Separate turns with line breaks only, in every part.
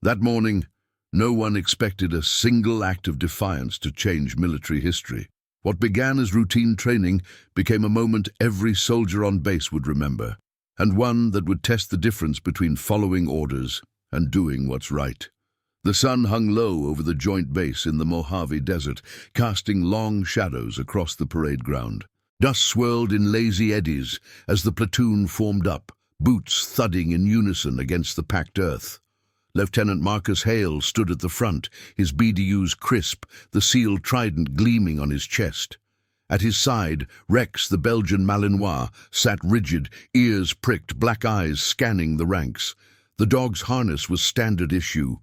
That morning, no one expected a single act of defiance to change military history. What began as routine training became a moment every soldier on base would remember, and one that would test the difference between following orders and doing what's right. The sun hung low over the joint base in the Mojave Desert, casting long shadows across the parade ground. Dust swirled in lazy eddies as the platoon formed up, boots thudding in unison against the packed earth. Lieutenant Marcus Hale stood at the front, his BDUs crisp, the sealed trident gleaming on his chest. At his side, Rex, the Belgian Malinois, sat rigid, ears pricked, black eyes scanning the ranks. The dog's harness was standard issue,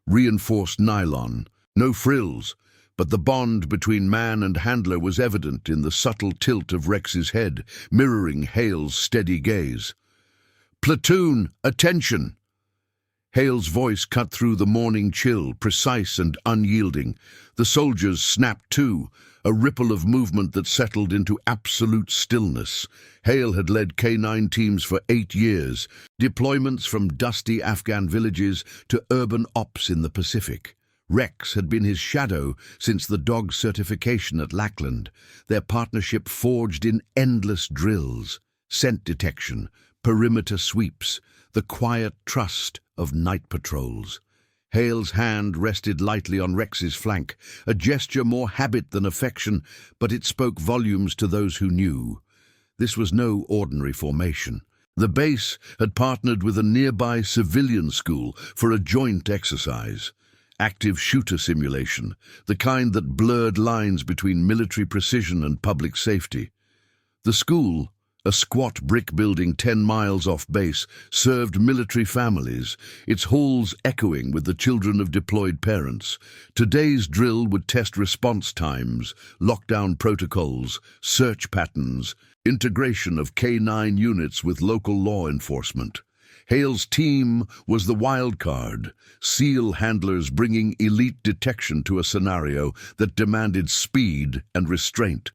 reinforced nylon, no frills, but the bond between man and handler was evident in the subtle tilt of Rex's head, mirroring Hale's steady gaze. "Platoon, attention!" Hale's voice cut through the morning chill, precise and unyielding. The soldiers snapped to, a ripple of movement that settled into absolute stillness. Hale had led K9 teams for 8 years, deployments from dusty Afghan villages to urban ops in the Pacific. Rex had been his shadow since the dog certification at Lackland, their partnership forged in endless drills, scent detection, perimeter sweeps, the quiet trust of night patrols. Hale's hand rested lightly on Rex's flank, a gesture more habit than affection, but it spoke volumes to those who knew. This was no ordinary formation. The base had partnered with a nearby civilian school for a joint exercise. Active shooter simulation, the kind that blurred lines between military precision and public safety. The school, a squat brick building 10 miles off base, served military families, its halls echoing with the children of deployed parents. Today's drill would test response times, lockdown protocols, search patterns, integration of K9 units with local law enforcement. Hale's team was the wild card, SEAL handlers bringing elite detection to a scenario that demanded speed and restraint.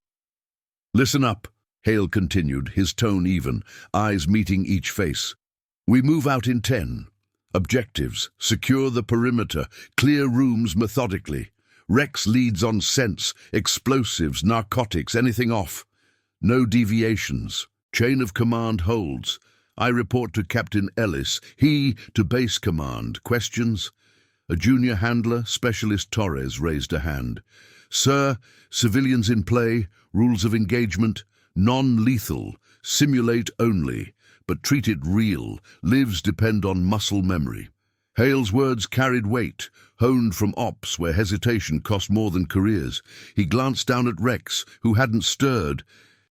"Listen up," Hale continued, his tone even, eyes meeting each face. "We move out in 10. Objectives: secure the perimeter, clear rooms methodically. Rex leads on scents, explosives, narcotics, anything off. No deviations. Chain of command holds. I report to Captain Ellis, he to base command. Questions?" A junior handler, Specialist Torres, raised a hand. "Sir, civilians in play, rules of engagement, non-lethal, simulate only, but treat it real. Lives depend on muscle memory." Hale's words carried weight, honed from ops where hesitation cost more than careers. He glanced down at Rex, who hadn't stirred,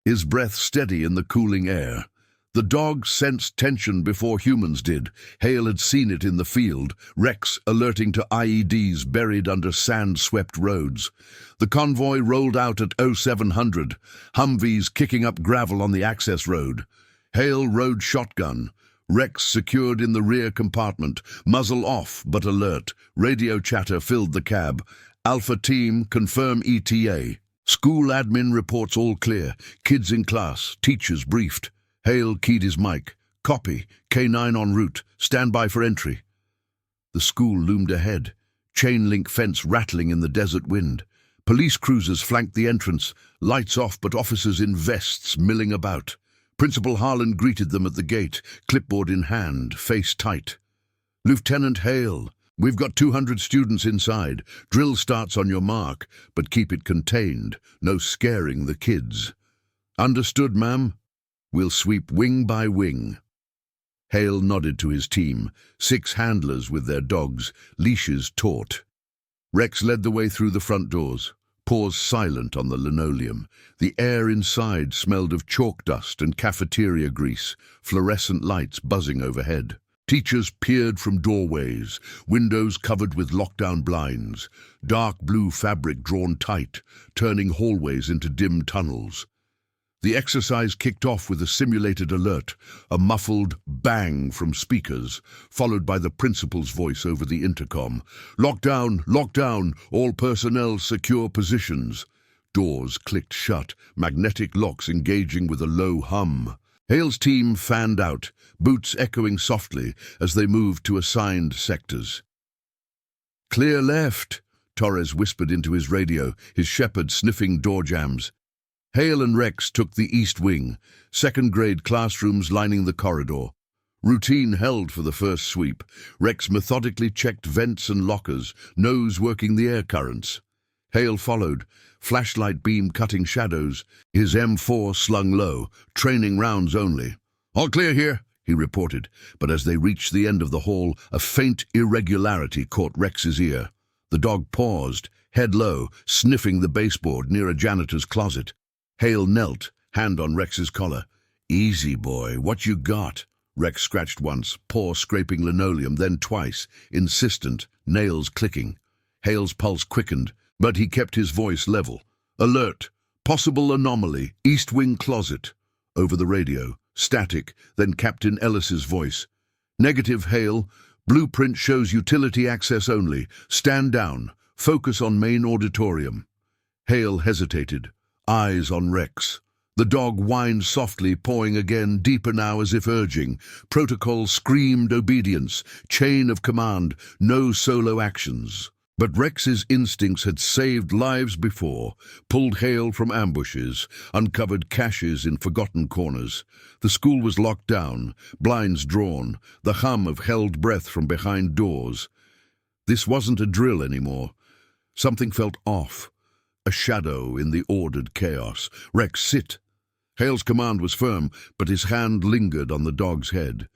his breath steady in the cooling air. The dog sensed tension before humans did. Hale had seen it in the field, Rex alerting to IEDs buried under sand-swept roads. The convoy rolled out at 0700, Humvees kicking up gravel on the access road. Hale rode shotgun, Rex secured in the rear compartment, muzzle off but alert. Radio chatter filled the cab. "Alpha team, confirm ETA. School admin reports all clear. Kids in class, teachers briefed." Hale keyed his mic. "Copy. K9 en route. Stand by for entry." The school loomed ahead, chain-link fence rattling in the desert wind. Police cruisers flanked the entrance, lights off but officers in vests milling about. Principal Harlan greeted them at the gate, clipboard in hand, face tight. "Lieutenant Hale, we've got 200 students inside. Drill starts on your mark, but keep it contained. No scaring the kids." "Understood, ma'am. We'll sweep wing by wing." Hale nodded to his team, 6 handlers with their dogs, leashes taut. Rex led the way through the front doors, paws silent on the linoleum. The air inside smelled of chalk dust and cafeteria grease, fluorescent lights buzzing overhead. Teachers peered from doorways, windows covered with lockdown blinds, dark blue fabric drawn tight, turning hallways into dim tunnels. The exercise kicked off with a simulated alert, a muffled bang from speakers, followed by the principal's voice over the intercom. "Lockdown, lockdown, all personnel secure positions." Doors clicked shut, magnetic locks engaging with a low hum. Hale's team fanned out, boots echoing softly as they moved to assigned sectors. "Clear left," Torres whispered into his radio, his shepherd sniffing door jambs. Hale and Rex took the east wing, second-grade classrooms lining the corridor. Routine held for the first sweep. Rex methodically checked vents and lockers, nose working the air currents. Hale followed, flashlight beam cutting shadows, his M4 slung low, training rounds only. "All clear here," he reported, but as they reached the end of the hall, a faint irregularity caught Rex's ear. The dog paused, head low, sniffing the baseboard near a janitor's closet. Hale knelt, hand on Rex's collar. "Easy, boy, what you got?" Rex scratched once, paw scraping linoleum, then twice, insistent, nails clicking. Hale's pulse quickened, but he kept his voice level. "Alert! Possible anomaly, East Wing closet." Over the radio, static, then Captain Ellis's voice. "Negative, Hale. Blueprint shows utility access only. Stand down. Focus on main auditorium." Hale hesitated, eyes on Rex. The dog whined softly, pawing again, deeper now as if urging. Protocol screamed obedience, chain of command, no solo actions. But Rex's instincts had saved lives before, pulled Hale from ambushes, uncovered caches in forgotten corners. The school was locked down, blinds drawn, the hum of held breath from behind doors. This wasn't a drill anymore. Something felt off. A shadow in the ordered chaos. "Rex, sit." Hale's command was firm, but his hand lingered on the dog's head.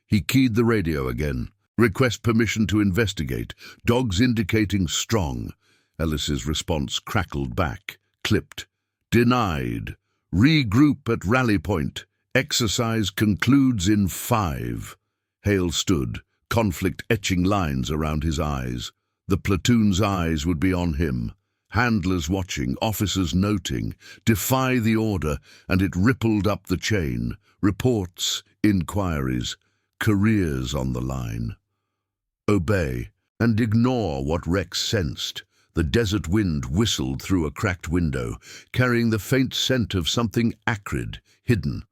He keyed the radio again. "Request permission to investigate. Dogs indicating strong." Ellis's response crackled back, clipped. "Denied. Regroup at rally point. Exercise concludes in 5. Hale stood, conflict etching lines around his eyes. The platoon's eyes would be on him. Handlers watching, officers noting. Defy the order, and it rippled up the chain. Reports, inquiries, careers on the line. Obey, and ignore what Rex sensed. The desert wind whistled through a cracked window, carrying the faint scent of something acrid, hidden.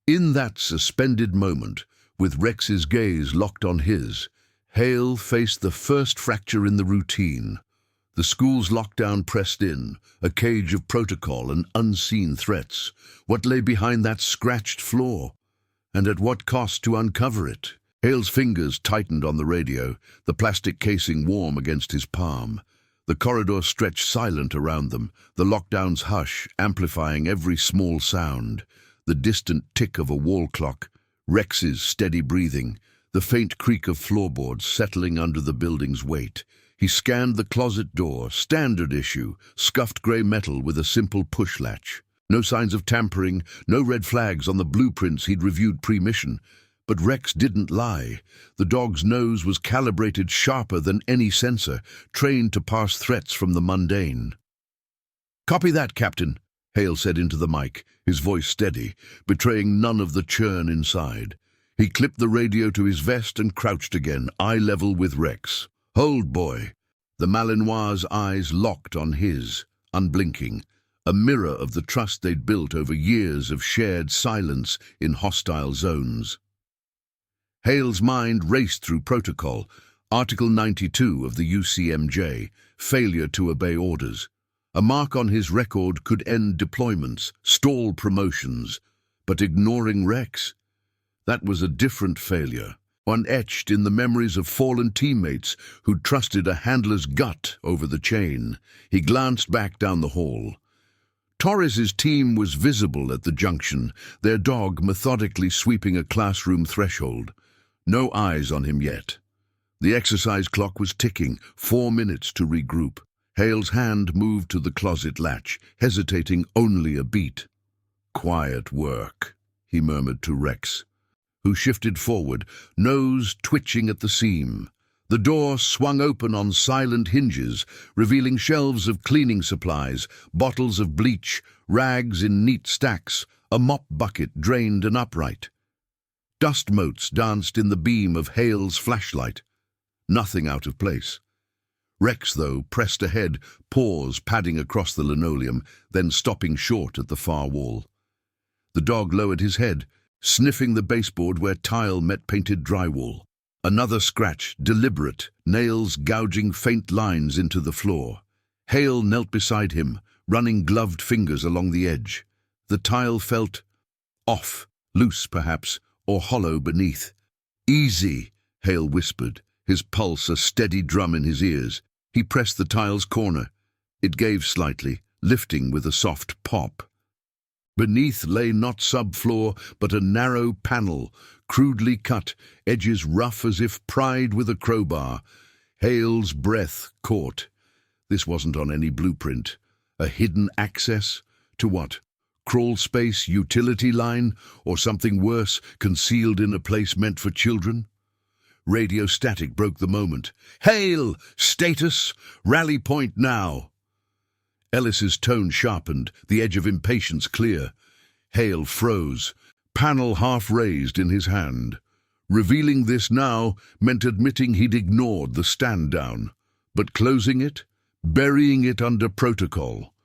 In that suspended moment, with Rex's gaze locked on his, Hale faced the first fracture in the routine. The school's lockdown pressed in, a cage of protocol and unseen threats. What lay behind that scratched floor? And at what cost to uncover it? Hale's fingers tightened on the radio, the plastic casing warm against his palm. The corridor stretched silent around them, the lockdown's hush amplifying every small sound. The distant tick of a wall clock, Rex's steady breathing, the faint creak of floorboards settling under the building's weight. He scanned the closet door, standard issue, scuffed grey metal with a simple push latch. No signs of tampering, no red flags on the blueprints he'd reviewed pre-mission. But Rex didn't lie. The dog's nose was calibrated sharper than any sensor, trained to parse threats from the mundane. "Copy that, Captain," Hale said into the mic, his voice steady, betraying none of the churn inside. He clipped the radio to his vest and crouched again, eye level with Rex. "Hold, boy." The Malinois' eyes locked on his, unblinking, a mirror of the trust they'd built over years of shared silence in hostile zones. Hale's mind raced through protocol, Article 92 of the UCMJ, failure to obey orders. A mark on his record could end deployments, stall promotions, but ignoring Rex? That was a different failure, one etched in the memories of fallen teammates who'd trusted a handler's gut over the chain. He glanced back down the hall. Torres's team was visible at the junction, their dog methodically sweeping a classroom threshold. No eyes on him yet. The exercise clock was ticking, 4 minutes to regroup. Hale's hand moved to the closet latch, hesitating only a beat. "Quiet work," he murmured to Rex, who shifted forward, nose twitching at the seam. The door swung open on silent hinges, revealing shelves of cleaning supplies, bottles of bleach, rags in neat stacks, a mop bucket drained and upright. Dust motes danced in the beam of Hale's flashlight. Nothing out of place. Rex, though, pressed ahead, paws padding across the linoleum, then stopping short at the far wall. The dog lowered his head, sniffing the baseboard where tile met painted drywall. Another scratch, deliberate, nails gouging faint lines into the floor. Hale knelt beside him, running gloved fingers along the edge. The tile felt off, loose perhaps, or hollow beneath. "Easy," Hale whispered, his pulse a steady drum in his ears. He pressed the tile's corner. It gave slightly, lifting with a soft pop. Beneath lay not subfloor, but a narrow panel, crudely cut, edges rough as if pried with a crowbar. Hale's breath caught. This wasn't on any blueprint. A hidden access? To what? Crawl space, utility line, or something worse, concealed in a place meant for children? Radio static broke the moment. "Hale! Status! Rally point now!" Ellis's tone sharpened, the edge of impatience clear. Hale froze, panel half raised in his hand. Revealing this now meant admitting he'd ignored the stand-down, but closing it, burying it under protocol.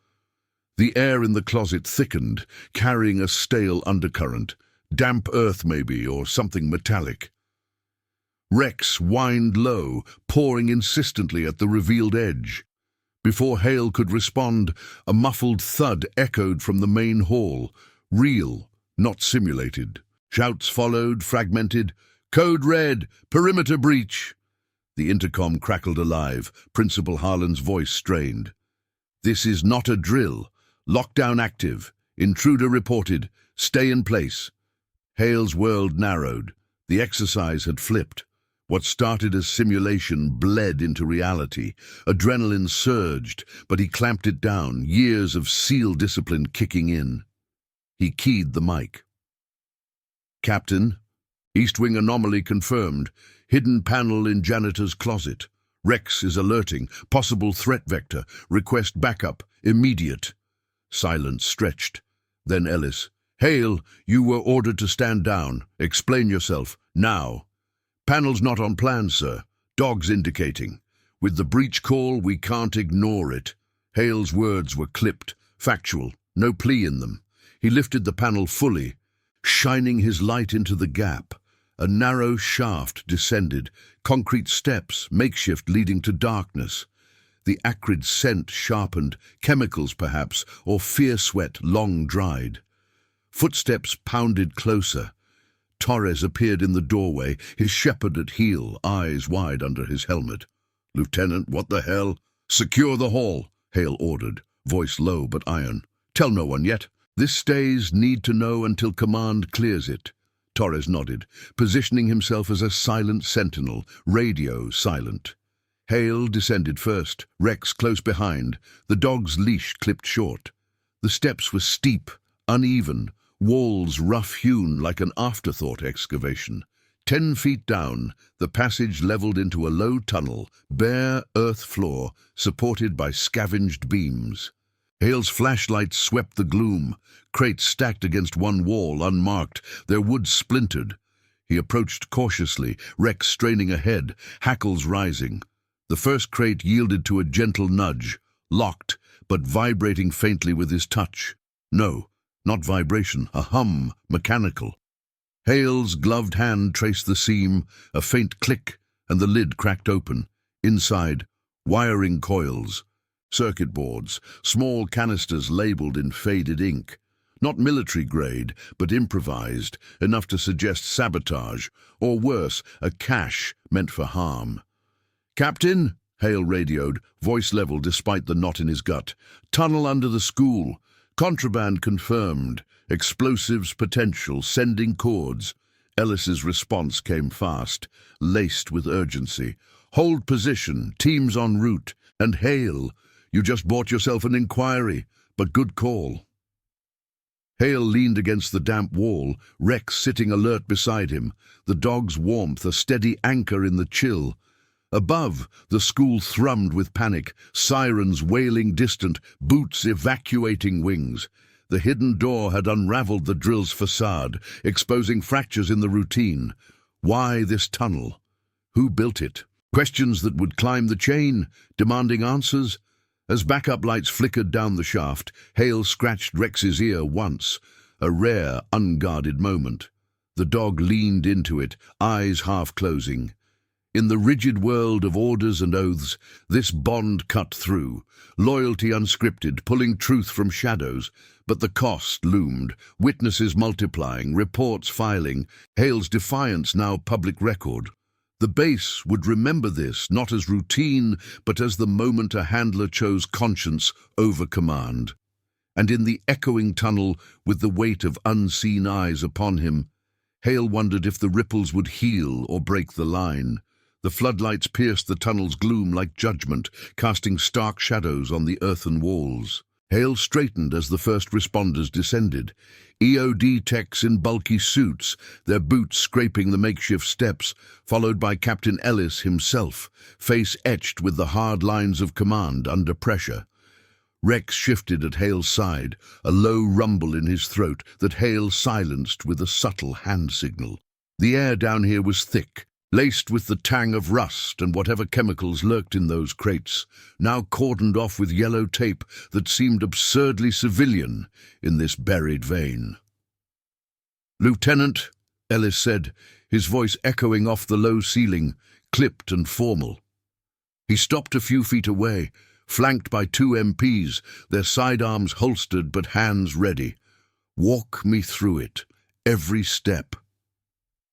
The air in the closet thickened, carrying a stale undercurrent, damp earth maybe, or something metallic. Rex whined low, pouring insistently at the revealed edge. Before Hale could respond, a muffled thud echoed from the main hall. Real, not simulated. Shouts followed, fragmented. "Code red! Perimeter breach!" The intercom crackled alive, Principal Harlan's voice strained. "This is not a drill. Lockdown active. Intruder reported. Stay in place." Hale's world narrowed. The exercise had flipped. What started as simulation bled into reality. Adrenaline surged, but he clamped it down, years of SEAL discipline kicking in. He keyed the mic. "Captain, East Wing anomaly confirmed. Hidden panel in janitor's closet. Rex is alerting. Possible threat vector. Request backup. Immediate." Silence stretched. Then Ellis. "Hale, you were ordered to stand down. Explain yourself. Now." "Panel's not on plan, sir. Dogs indicating. With the breach call, we can't ignore it." Hale's words were clipped, factual, no plea in them. He lifted the panel fully, shining his light into the gap. A narrow shaft descended, concrete steps, makeshift leading to darkness. The acrid scent sharpened, chemicals perhaps, or fear sweat long dried. Footsteps pounded closer. Torres appeared in the doorway, his shepherd at heel, eyes wide under his helmet. "Lieutenant, what the hell?" "Secure the hall," Hale ordered, voice low but iron. "Tell no one yet. This stays need to know until command clears it." Torres nodded, positioning himself as a silent sentinel, radio silent. Hale descended first, Rex close behind, the dog's leash clipped short. The steps were steep, uneven, walls rough-hewn like an afterthought excavation. 10 feet down, the passage leveled into a low tunnel, bare earth floor, supported by scavenged beams. Hale's flashlight swept the gloom, crates stacked against one wall, unmarked, their wood splintered. He approached cautiously, Rex straining ahead, hackles rising. The first crate yielded to a gentle nudge, locked, but vibrating faintly with his touch. No, not vibration, a hum, mechanical. Hale's gloved hand traced the seam, a faint click, and the lid cracked open. Inside, wiring coils, circuit boards, small canisters labeled in faded ink. Not military grade, but improvised, enough to suggest sabotage, or worse, a cache meant for harm. "Captain," Hale radioed, voice level despite the knot in his gut. "Tunnel under the school. Contraband confirmed. Explosives potential, sending cords." Ellis's response came fast, laced with urgency. "Hold position, teams en route. And Hale, you just bought yourself an inquiry, but good call." Hale leaned against the damp wall, Rex sitting alert beside him, the dog's warmth a steady anchor in the chill. Above, the school thrummed with panic, sirens wailing distant, boots evacuating wings. The hidden door had unraveled the drill's facade, exposing fractures in the routine. Why this tunnel? Who built it? Questions that would climb the chain, demanding answers. As backup lights flickered down the shaft, Hale scratched Rex's ear once, a rare, unguarded moment. The dog leaned into it, eyes half closing. In the rigid world of orders and oaths, this bond cut through, loyalty unscripted, pulling truth from shadows. But the cost loomed, witnesses multiplying, reports filing, Hale's defiance now public record. The base would remember this, not as routine, but as the moment a handler chose conscience over command. And in the echoing tunnel, with the weight of unseen eyes upon him, Hale wondered if the ripples would heal or break the line. The floodlights pierced the tunnel's gloom like judgment, casting stark shadows on the earthen walls. Hale straightened as the first responders descended. EOD techs in bulky suits, their boots scraping the makeshift steps, followed by Captain Ellis himself, face etched with the hard lines of command under pressure. Rex shifted at Hale's side, a low rumble in his throat that Hale silenced with a subtle hand signal. The air down here was thick, laced with the tang of rust and whatever chemicals lurked in those crates, now cordoned off with yellow tape that seemed absurdly civilian in this buried vein. "Lieutenant," Ellis said, his voice echoing off the low ceiling, clipped and formal. He stopped a few feet away, flanked by two MPs, their sidearms holstered but hands ready. "Walk me through it, every step."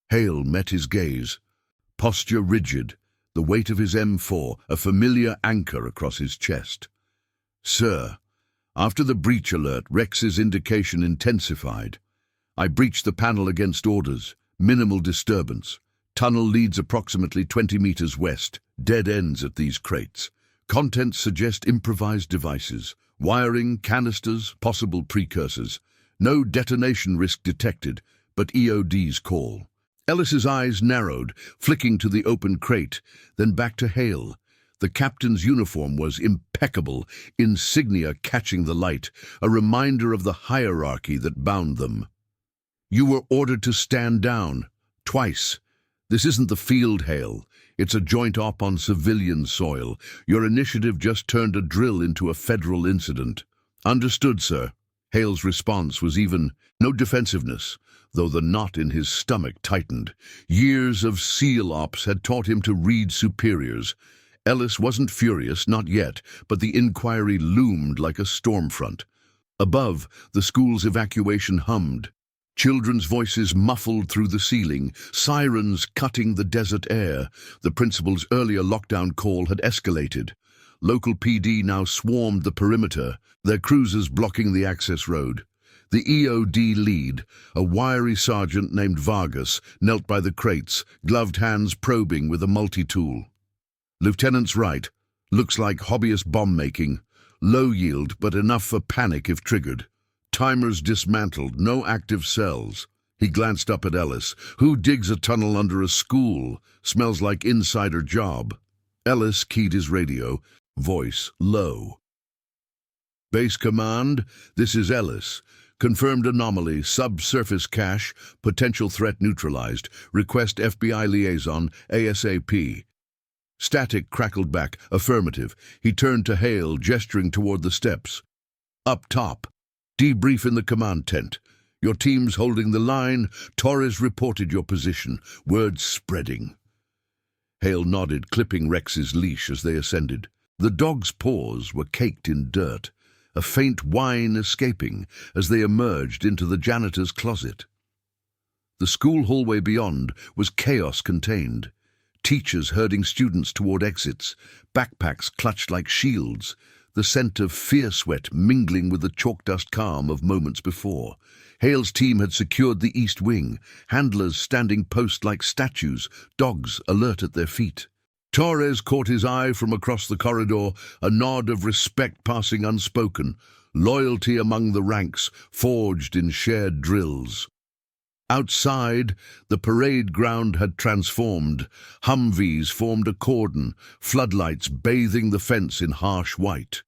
Hale met his gaze. Posture rigid, the weight of his M4 a familiar anchor across his chest. "Sir, after the breach alert, Rex's indication intensified. I breached the panel against orders, minimal disturbance. Tunnel leads approximately 20 meters west, dead ends at these crates. Contents suggest improvised devices, wiring, canisters, possible precursors. No detonation risk detected, but EOD's call." Ellis's eyes narrowed, flicking to the open crate, then back to Hale. The captain's uniform was impeccable, insignia catching the light, a reminder of the hierarchy that bound them. "You were ordered to stand down, twice. This isn't the field, Hale. It's a joint op on civilian soil. Your initiative just turned a drill into a federal incident." "Understood, sir." Hale's response was even, no defensiveness, though the knot in his stomach tightened. Years of SEAL ops had taught him to read superiors. Ellis wasn't furious, not yet, but the inquiry loomed like a storm front. Above, the school's evacuation hummed. Children's voices muffled through the ceiling, sirens cutting the desert air. The principal's earlier lockdown call had escalated. Local PD now swarmed the perimeter, their cruisers blocking the access road. The EOD lead, a wiry sergeant named Vargas, knelt by the crates, gloved hands probing with a multi-tool. "Lieutenant's right. Looks like hobbyist bomb-making. Low yield, but enough for panic if triggered. Timers dismantled, no active cells." He glanced up at Ellis. "Who digs a tunnel under a school? Smells like insider job." Ellis keyed his radio, voice low. "Base command, this is Ellis. Confirmed anomaly, subsurface cache, potential threat neutralized. Request FBI liaison, ASAP." Static crackled back, affirmative. He turned to Hale, gesturing toward the steps. "Up top. Debrief in the command tent. Your team's holding the line. Torres reported your position. Word spreading." Hale nodded, clipping Rex's leash as they ascended. The dog's paws were caked in dirt, a faint whine escaping as they emerged into the janitor's closet. The school hallway beyond was chaos contained. Teachers herding students toward exits, backpacks clutched like shields, the scent of fear sweat mingling with the chalk dust calm of moments before. Hale's team had secured the east wing, handlers standing post like statues, dogs alert at their feet. Torres caught his eye from across the corridor, a nod of respect passing unspoken, loyalty among the ranks, forged in shared drills. Outside, the parade ground had transformed. Humvees formed a cordon, floodlights bathing the fence in harsh white.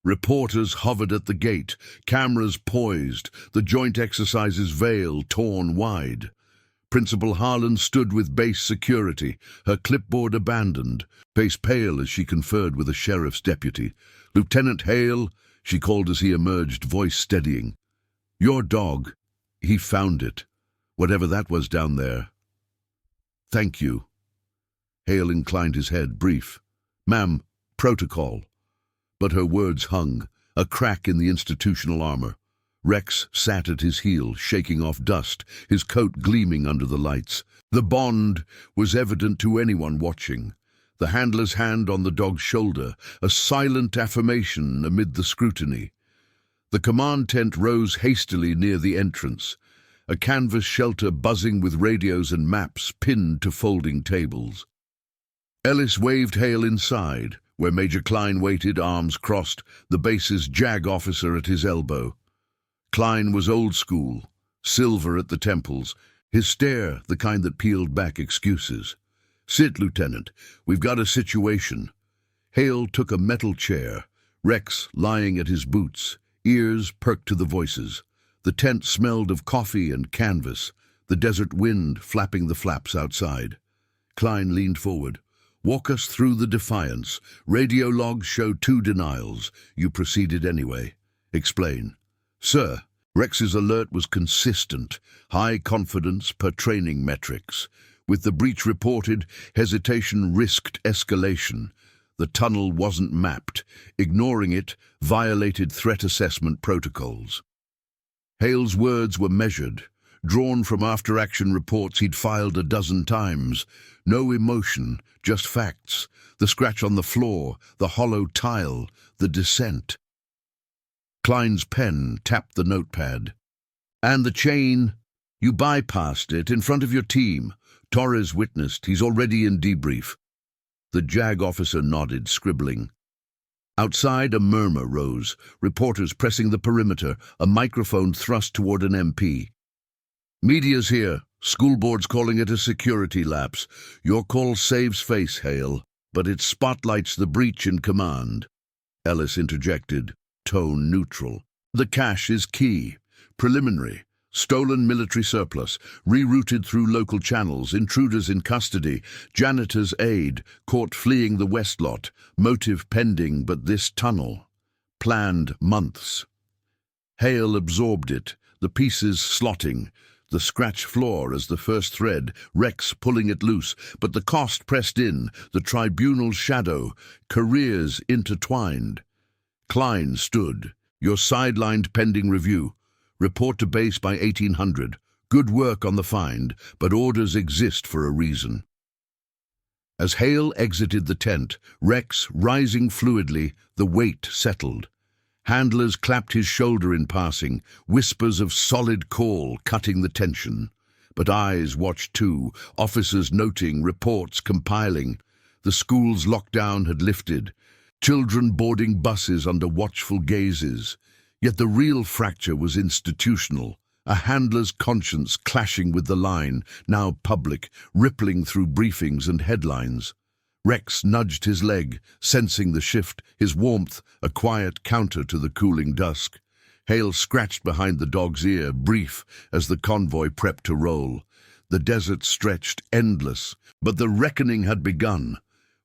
Reporters hovered at the gate, cameras poised, the joint exercises veil torn wide. Principal Harlan stood with base security, her clipboard abandoned, face pale as she conferred with a sheriff's deputy. "Lieutenant Hale," she called as he emerged, voice steadying. "Your dog, he found it. Whatever that was down there. Thank you." Hale inclined his head, brief. "Ma'am, protocol." But her words hung, a crack in the institutional armor. Rex sat at his heel, shaking off dust, his coat gleaming under the lights. The bond was evident to anyone watching. The handler's hand on the dog's shoulder, a silent affirmation amid the scrutiny. The command tent rose hastily near the entrance, a canvas shelter buzzing with radios and maps pinned to folding tables. Ellis waved Hale inside, where Major Klein waited, arms crossed, the base's JAG officer at his elbow. Klein was old school, silver at the temples, his stare the kind that peeled back excuses. "Sit, Lieutenant. We've got a situation." Hale took a metal chair, Rex lying at his boots, ears perked to the voices. The tent smelled of coffee and canvas, the desert wind flapping the flaps outside. Klein leaned forward. "Walk us through the Defiance. Radio logs show 2 denials. You proceeded anyway. Explain." "Sir." Rex's alert was consistent, high confidence per training metrics. With the breach reported, hesitation risked escalation. The tunnel wasn't mapped. Ignoring it violated threat assessment protocols. Hale's words were measured, drawn from after-action reports he'd filed a dozen times. No emotion, just facts. The scratch on the floor, the hollow tile, the descent. Klein's pen tapped the notepad. "And the chain? You bypassed it in front of your team. Torres witnessed. He's already in debrief." The JAG officer nodded, scribbling. Outside, a murmur rose, reporters pressing the perimeter, a microphone thrust toward an MP. "Media's here. School board's calling it a security lapse. Your call saves face, Hale, but it spotlights the breach in command." Ellis interjected, tone neutral. "The cache is key. Preliminary. Stolen military surplus, rerouted through local channels, intruders in custody, janitor's aid, caught fleeing the west lot, motive pending, but this tunnel. Planned months." Hale absorbed it, the pieces slotting, the scratch floor as the first thread, Rex pulling it loose, but the cost pressed in, the tribunal's shadow, careers intertwined. Klein stood. "You're sidelined pending review. Report to base by 1800. Good work on the find, but orders exist for a reason." As Hale exited the tent, Rex rising fluidly, the weight settled. Handlers clapped his shoulder in passing, whispers of solid call cutting the tension. But eyes watched too, officers noting, reports compiling. The school's lockdown had lifted. Children boarding buses under watchful gazes. Yet the real fracture was institutional, a handler's conscience clashing with the line, now public, rippling through briefings and headlines. Rex nudged his leg, sensing the shift, his warmth a quiet counter to the cooling dusk. Hale scratched behind the dog's ear, brief, as the convoy prepped to roll. The desert stretched endless, but the reckoning had begun.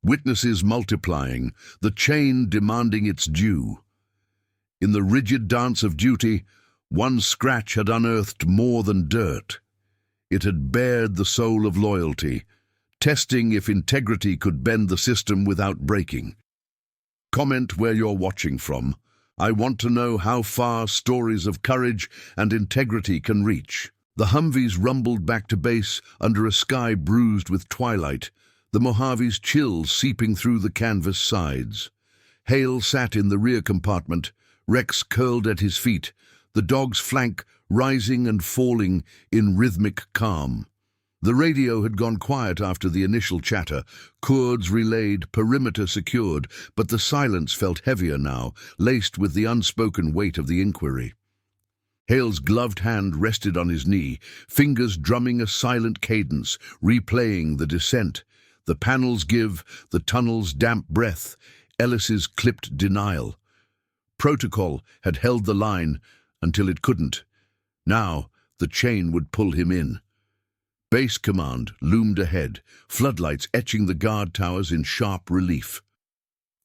Witnesses multiplying, the chain demanding its due. In the rigid dance of duty, one scratch had unearthed more than dirt. It had bared the soul of loyalty, testing if integrity could bend the system without breaking. Comment where you're watching from. I want to know how far stories of courage and integrity can reach. The Humvees rumbled back to base under a sky bruised with twilight, the Mojave's chill seeping through the canvas sides. Hale sat in the rear compartment, Rex curled at his feet, the dog's flank rising and falling in rhythmic calm. The radio had gone quiet after the initial chatter, cords relayed, perimeter secured, but the silence felt heavier now, laced with the unspoken weight of the inquiry. Hale's gloved hand rested on his knee, fingers drumming a silent cadence, replaying the descent. The panels give, the tunnel's damp breath, Ellis's clipped denial. Protocol had held the line until it couldn't. Now the chain would pull him in. Base command loomed ahead, floodlights etching the guard towers in sharp relief.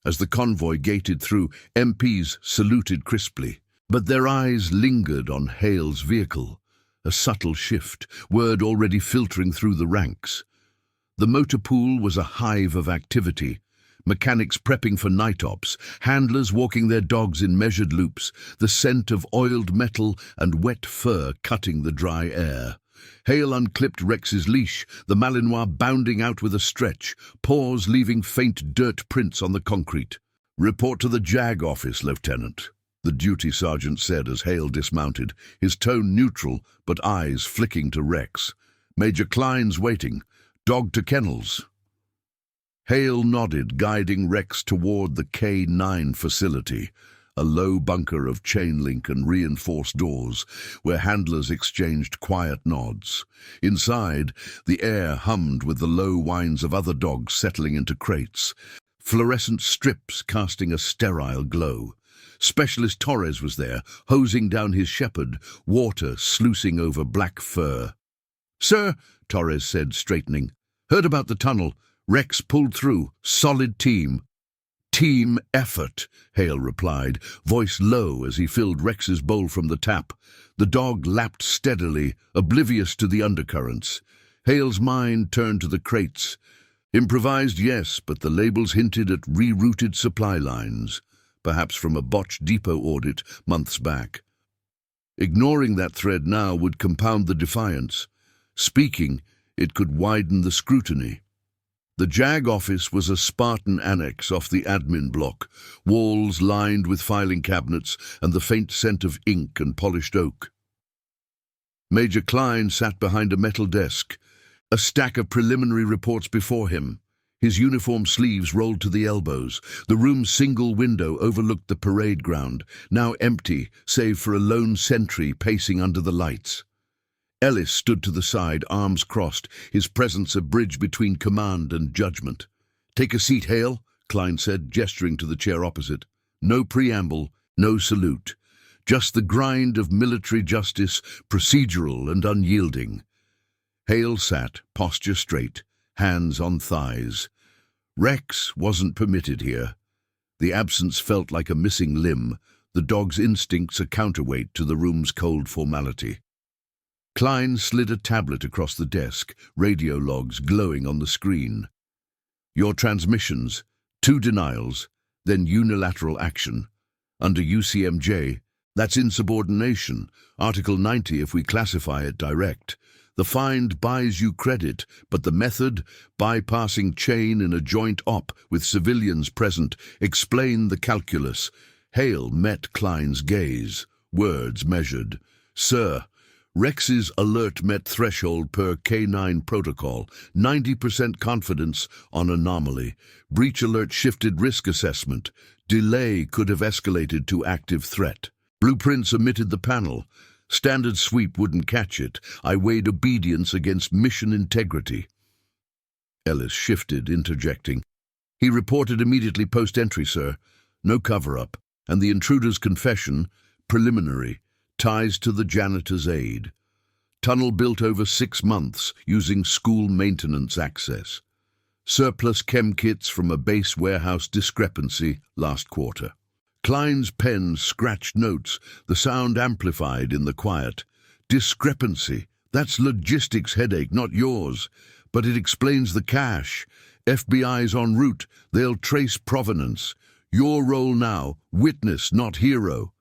As the convoy gated through, MPs saluted crisply, but their eyes lingered on Hale's vehicle. A subtle shift, word already filtering through the ranks. The motor pool was a hive of activity. Mechanics prepping for night ops, handlers walking their dogs in measured loops, the scent of oiled metal and wet fur cutting the dry air. Hale unclipped Rex's leash, the Malinois bounding out with a stretch, paws leaving faint dirt prints on the concrete. "Report to the JAG office, Lieutenant," the duty sergeant said as Hale dismounted, his tone neutral but eyes flicking to Rex. "Major Klein's waiting. Dog to kennels." Hale nodded, guiding Rex toward the K9 facility, a low bunker of chain link and reinforced doors, where handlers exchanged quiet nods. Inside, the air hummed with the low whines of other dogs settling into crates, fluorescent strips casting a sterile glow. Specialist Torres was there, hosing down his shepherd, water sluicing over black fur. "Sir," Torres said, straightening. "Heard about the tunnel. Rex pulled through. Solid team." "Team effort," Hale replied, voice low as he filled Rex's bowl from the tap. The dog lapped steadily, oblivious to the undercurrents. Hale's mind turned to the crates. Improvised, yes, but the labels hinted at rerouted supply lines, perhaps from a botched depot audit months back. Ignoring that thread now would compound the defiance. Speaking, it could widen the scrutiny. The JAG office was a Spartan annex off the admin block, walls lined with filing cabinets and the faint scent of ink and polished oak. Major Klein sat behind a metal desk, a stack of preliminary reports before him. His uniform sleeves rolled to the elbows. The room's single window overlooked the parade ground, now empty save for a lone sentry pacing under the lights. Ellis stood to the side, arms crossed, his presence a bridge between command and judgment. "Take a seat, Hale," Klein said, gesturing to the chair opposite. No preamble, no salute. Just the grind of military justice, procedural and unyielding. Hale sat, posture straight, hands on thighs. Rex wasn't permitted here. The absence felt like a missing limb, the dog's instincts a counterweight to the room's cold formality. Klein slid a tablet across the desk, radio logs glowing on the screen. "Your transmissions, 2 denials, then unilateral action. Under UCMJ, that's insubordination, Article 90 if we classify it direct. The find buys you credit, but the method, bypassing chain in a joint op with civilians present, explain the calculus." Hale met Klein's gaze, words measured. "Sir, Rex's alert met threshold per K9 protocol, 90% confidence on anomaly. Breach alert shifted risk assessment. Delay could have escalated to active threat. Blueprints omitted the panel. Standard sweep wouldn't catch it. I weighed obedience against mission integrity." Ellis shifted, interjecting. "He reported immediately post-entry, sir. No cover-up. And the intruder's confession, preliminary, ties to the janitor's aid. Tunnel built over 6 months using school maintenance access. Surplus chem kits from a base warehouse discrepancy last quarter." Klein's pen scratched notes, the sound amplified in the quiet. "Discrepancy. That's logistics headache, not yours. But it explains the cache. FBI's en route. They'll trace provenance. Your role now, witness, not hero."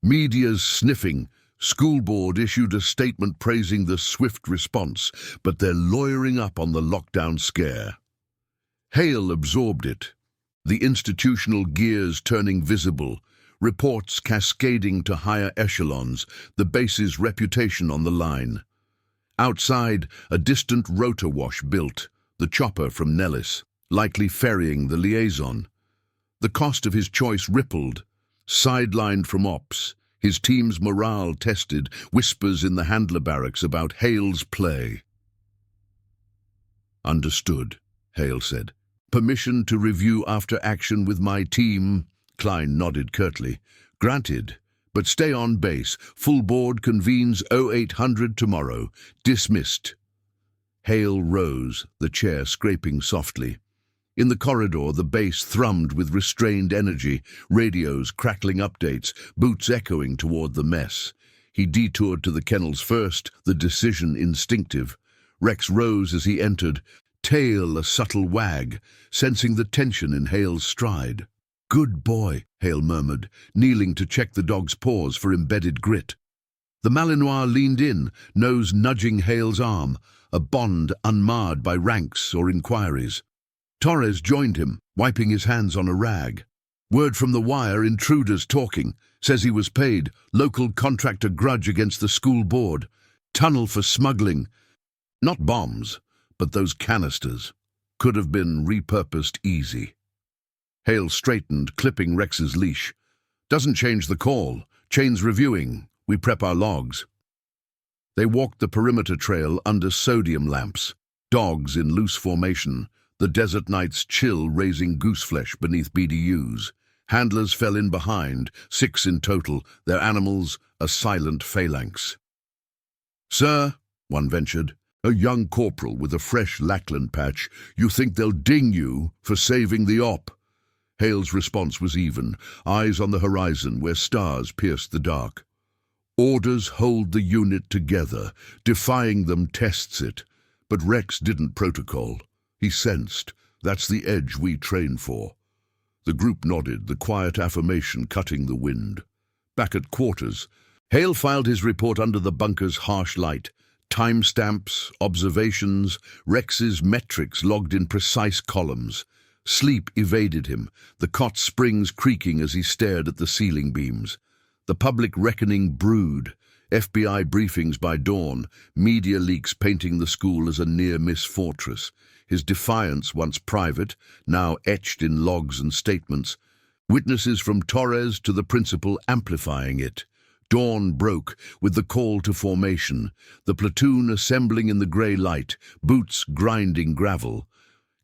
Media's sniffing. School board issued a statement praising the swift response, but they're lawyering up on the lockdown scare. Hale absorbed it. The institutional gears turning visible, reports cascading to higher echelons, the base's reputation on the line. Outside, a distant rotor wash built, the chopper from Nellis, likely ferrying the liaison. The cost of his choice rippled, sidelined from ops, his team's morale tested, whispers in the handler barracks about Hale's play. "Understood," Hale said. "Permission to review after action with my team," Klein nodded curtly. "Granted, but stay on base. Full board convenes 0800 tomorrow. Dismissed." Hale rose, the chair scraping softly. In the corridor, the base thrummed with restrained energy, radios crackling updates, boots echoing toward the mess. He detoured to the kennels first, the decision instinctive. Rex rose as he entered, tail a subtle wag, sensing the tension in Hale's stride. "Good boy," Hale murmured, kneeling to check the dog's paws for embedded grit. The Malinois leaned in, nose nudging Hale's arm, a bond unmarred by ranks or inquiries. Torres joined him, wiping his hands on a rag. "Word from the wire, intruders talking. Says he was paid. Local contractor grudge against the school board. Tunnel for smuggling. Not bombs, but those canisters. Could have been repurposed easy." Hale straightened, clipping Rex's leash. "Doesn't change the call. Chain's reviewing. We prep our logs." They walked the perimeter trail under sodium lamps, dogs in loose formation, the desert night's chill raising gooseflesh beneath BDUs. Handlers fell in behind, 6 in total, their animals a silent phalanx. "Sir," one ventured, "a young corporal with a fresh Lackland patch, you think they'll ding you for saving the op?" Hale's response was even, eyes on the horizon where stars pierced the dark. "Orders hold the unit together. Defying them tests it. But Rex didn't protocol. He sensed. That's the edge we train for." The group nodded, the quiet affirmation cutting the wind. Back at quarters, Hale filed his report under the bunker's harsh light. Timestamps, observations, Rex's metrics logged in precise columns. Sleep evaded him, the cot springs creaking as he stared at the ceiling beams. The public reckoning brewed, FBI briefings by dawn, media leaks painting the school as a near-miss fortress. His defiance, once private, now etched in logs and statements. Witnesses from Torres to the principal amplifying it. Dawn broke with the call to formation, the platoon assembling in the grey light, boots grinding gravel.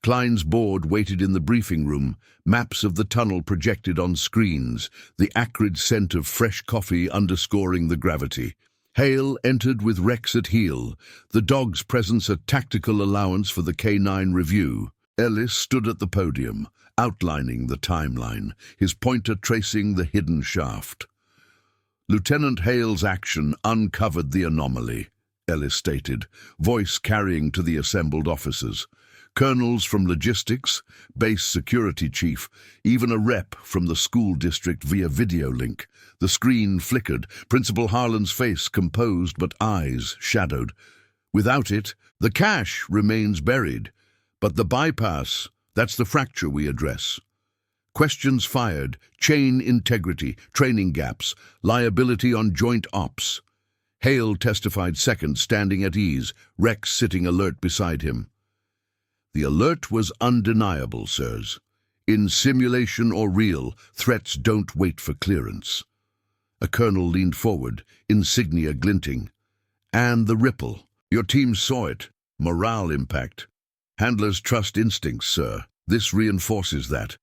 Klein's board waited in the briefing room, maps of the tunnel projected on screens, the acrid scent of fresh coffee underscoring the gravity. Hale entered with Rex at heel, the dog's presence a tactical allowance for the K9 review. Ellis stood at the podium, outlining the timeline, his pointer tracing the hidden shaft. "Lieutenant Hale's action uncovered the anomaly," Ellis stated, voice carrying to the assembled officers. Colonels from logistics, base security chief, even a rep from the school district via video link. The screen flickered, Principal Harlan's face composed but eyes shadowed. Without it, the cache remains buried. But the bypass, that's the fracture we address. Questions fired, chain integrity, training gaps, liability on joint ops. Hale testified second, standing at ease, Rex sitting alert beside him. "The alert was undeniable, sirs. In simulation or real, threats don't wait for clearance." A colonel leaned forward, insignia glinting. "And the ripple. Your team saw it. Morale impact. Handlers trust instincts, sir. This reinforces that."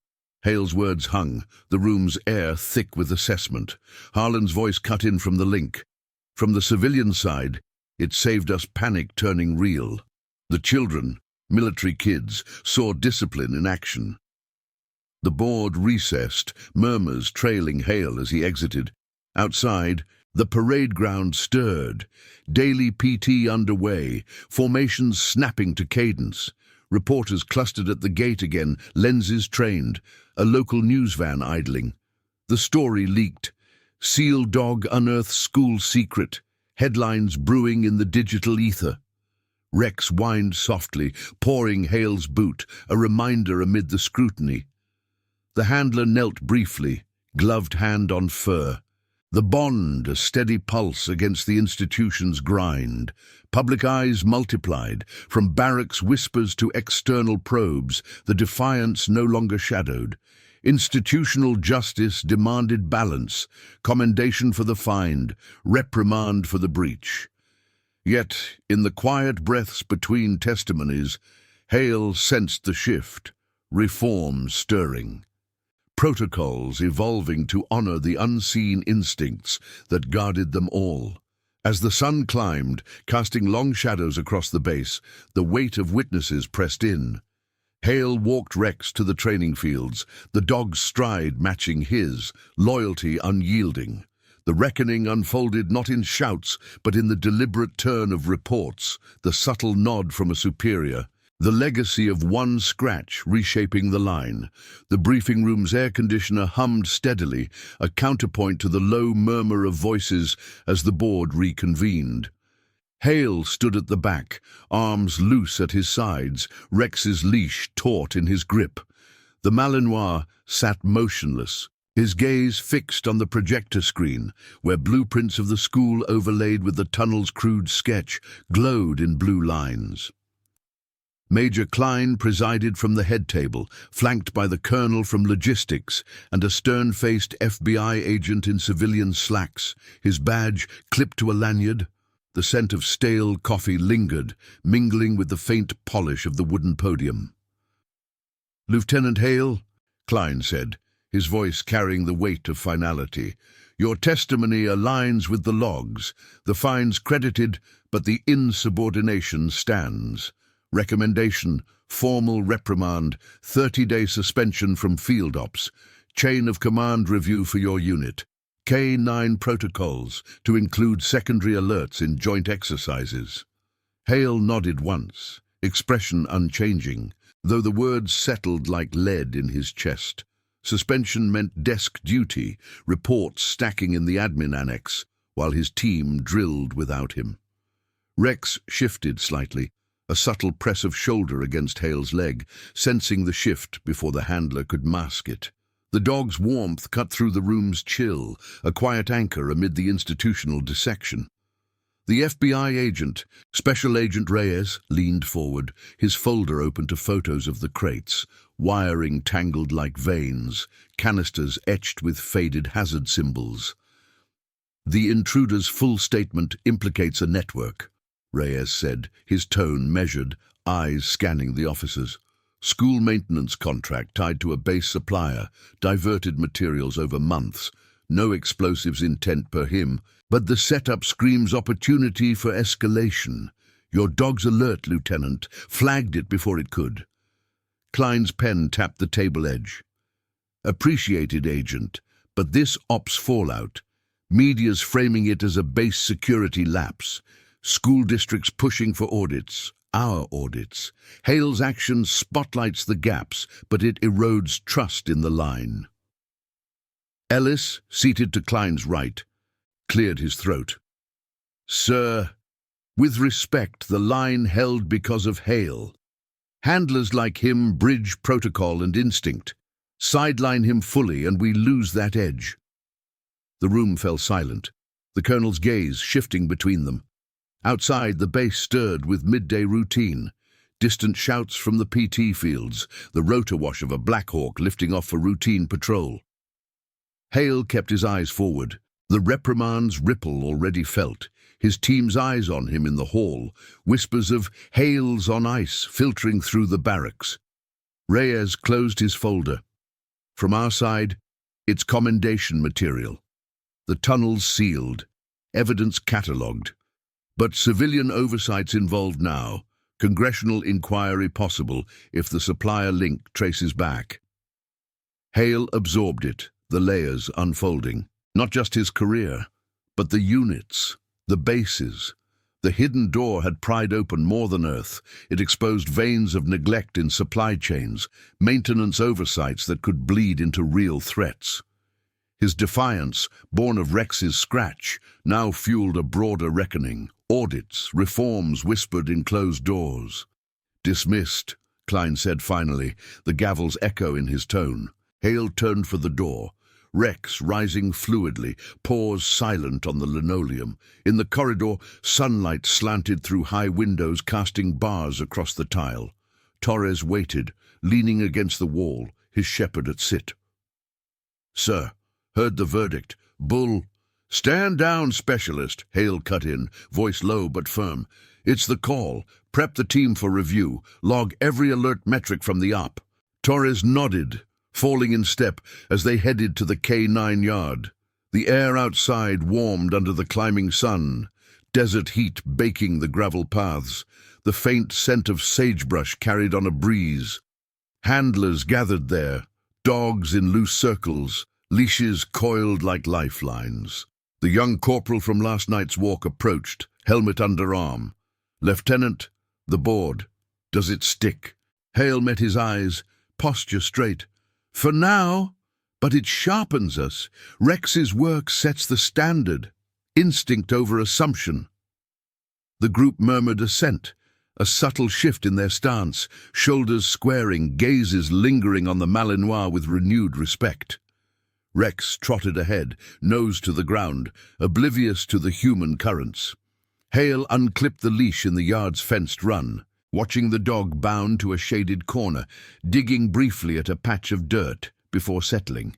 Hale's words hung, the room's air thick with assessment. Harlan's voice cut in from the link. "From the civilian side, it saved us panic turning real. The children, military kids, saw discipline in action." The board recessed, murmurs trailing Hale as he exited. Outside, the parade ground stirred. Daily PT underway, formations snapping to cadence. Reporters clustered at the gate again, lenses trained, a local news van idling. The story leaked. "Seal dog unearths school secret." Headlines brewing in the digital ether. Rex whined softly, pawing Hale's boot, a reminder amid the scrutiny. The handler knelt briefly, gloved hand on fur. The bond, a steady pulse against the institution's grind. Public eyes multiplied, from barracks whispers to external probes, the defiance no longer shadowed. Institutional justice demanded balance, commendation for the find, reprimand for the breach. Yet, in the quiet breaths between testimonies, Hale sensed the shift, reform stirring. Protocols evolving to honor the unseen instincts that guarded them all. As the sun climbed, casting long shadows across the base, the weight of witnesses pressed in. Hale walked Rex to the training fields, the dog's stride matching his, loyalty unyielding. The reckoning unfolded not in shouts, but in the deliberate turn of reports, the subtle nod from a superior. The legacy of one scratch reshaping the line. The briefing room's air conditioner hummed steadily, a counterpoint to the low murmur of voices as the board reconvened. Hale stood at the back, arms loose at his sides, Rex's leash taut in his grip. The Malinois sat motionless, his gaze fixed on the projector screen, where blueprints of the school overlaid with the tunnel's crude sketch glowed in blue lines. Major Klein presided from the head table, flanked by the colonel from logistics and a stern-faced FBI agent in civilian slacks, his badge clipped to a lanyard. The scent of stale coffee lingered, mingling with the faint polish of the wooden podium. "Lieutenant Hale," Klein said, his voice carrying the weight of finality, "your testimony aligns with the logs. The fines credited, but the insubordination stands. Recommendation, formal reprimand, 30-day suspension from field ops, chain of command review for your unit, K9 protocols to include secondary alerts in joint exercises." Hale nodded once, expression unchanging, though the words settled like lead in his chest. Suspension meant desk duty, reports stacking in the admin annex, while his team drilled without him. Rex shifted slightly, a subtle press of shoulder against Hale's leg, sensing the shift before the handler could mask it. The dog's warmth cut through the room's chill, a quiet anchor amid the institutional dissection. The FBI agent, Special Agent Reyes, leaned forward, his folder open to photos of the crates, wiring tangled like veins, canisters etched with faded hazard symbols. "The intruder's full statement implicates a network," Reyes said, his tone measured, eyes scanning the officers. "School maintenance contract tied to a base supplier, diverted materials over months, no explosives intent per him, but the setup screams opportunity for escalation. Your dog's alert, Lieutenant, flagged it before it could." Klein's pen tapped the table edge. "Appreciated, Agent, but this ops fallout. Media's framing it as a base security lapse. School districts pushing for audits, our audits. Hale's action spotlights the gaps, but it erodes trust in the line." Ellis, seated to Klein's right, cleared his throat. "Sir, with respect, the line held because of Hale. Handlers like him bridge protocol and instinct. Sideline him fully and we lose that edge." The room fell silent, the colonel's gaze shifting between them. Outside, the base stirred with midday routine. Distant shouts from the PT fields, the rotor wash of a Black Hawk lifting off for routine patrol. Hale kept his eyes forward, the reprimand's ripple already felt, his team's eyes on him in the hall, whispers of "Hale's on ice" filtering through the barracks. Reyes closed his folder. "From our side, it's commendation material. The tunnels sealed, evidence catalogued. But civilian oversight's involved now, congressional inquiry possible if the supplier link traces back." Hale absorbed it, the layers unfolding. Not just his career, but the units, the bases. The hidden door had pried open more than Earth. It exposed veins of neglect in supply chains, maintenance oversights that could bleed into real threats. His defiance, born of Rex's scratch, now fueled a broader reckoning. Audits, reforms whispered in closed doors. "Dismissed," Klein said finally, the gavel's echo in his tone. Hale turned for the door. Rex, rising fluidly, paused silent on the linoleum. In the corridor, sunlight slanted through high windows, casting bars across the tile. Torres waited, leaning against the wall, his shepherd at sit. "Sir, heard the verdict. Bull—" "Stand down, Specialist," Hale cut in, voice low but firm. "It's the call. Prep the team for review. Log every alert metric from the op." Torres nodded, falling in step as they headed to the K9 yard. The air outside warmed under the climbing sun, desert heat baking the gravel paths, the faint scent of sagebrush carried on a breeze. Handlers gathered there, dogs in loose circles, leashes coiled like lifelines. The young corporal from last night's walk approached, helmet under arm. "Lieutenant, the board. Does it stick? Hale met his eyes, posture straight. For now, but it sharpens us. Rex's work sets the standard. Instinct over assumption. The group murmured assent, a subtle shift in their stance, shoulders squaring, gazes lingering on the Malinois with renewed respect. Rex trotted ahead, nose to the ground, oblivious to the human currents. Hale unclipped the leash in the yard's fenced run, watching the dog bound to a shaded corner, digging briefly at a patch of dirt before settling.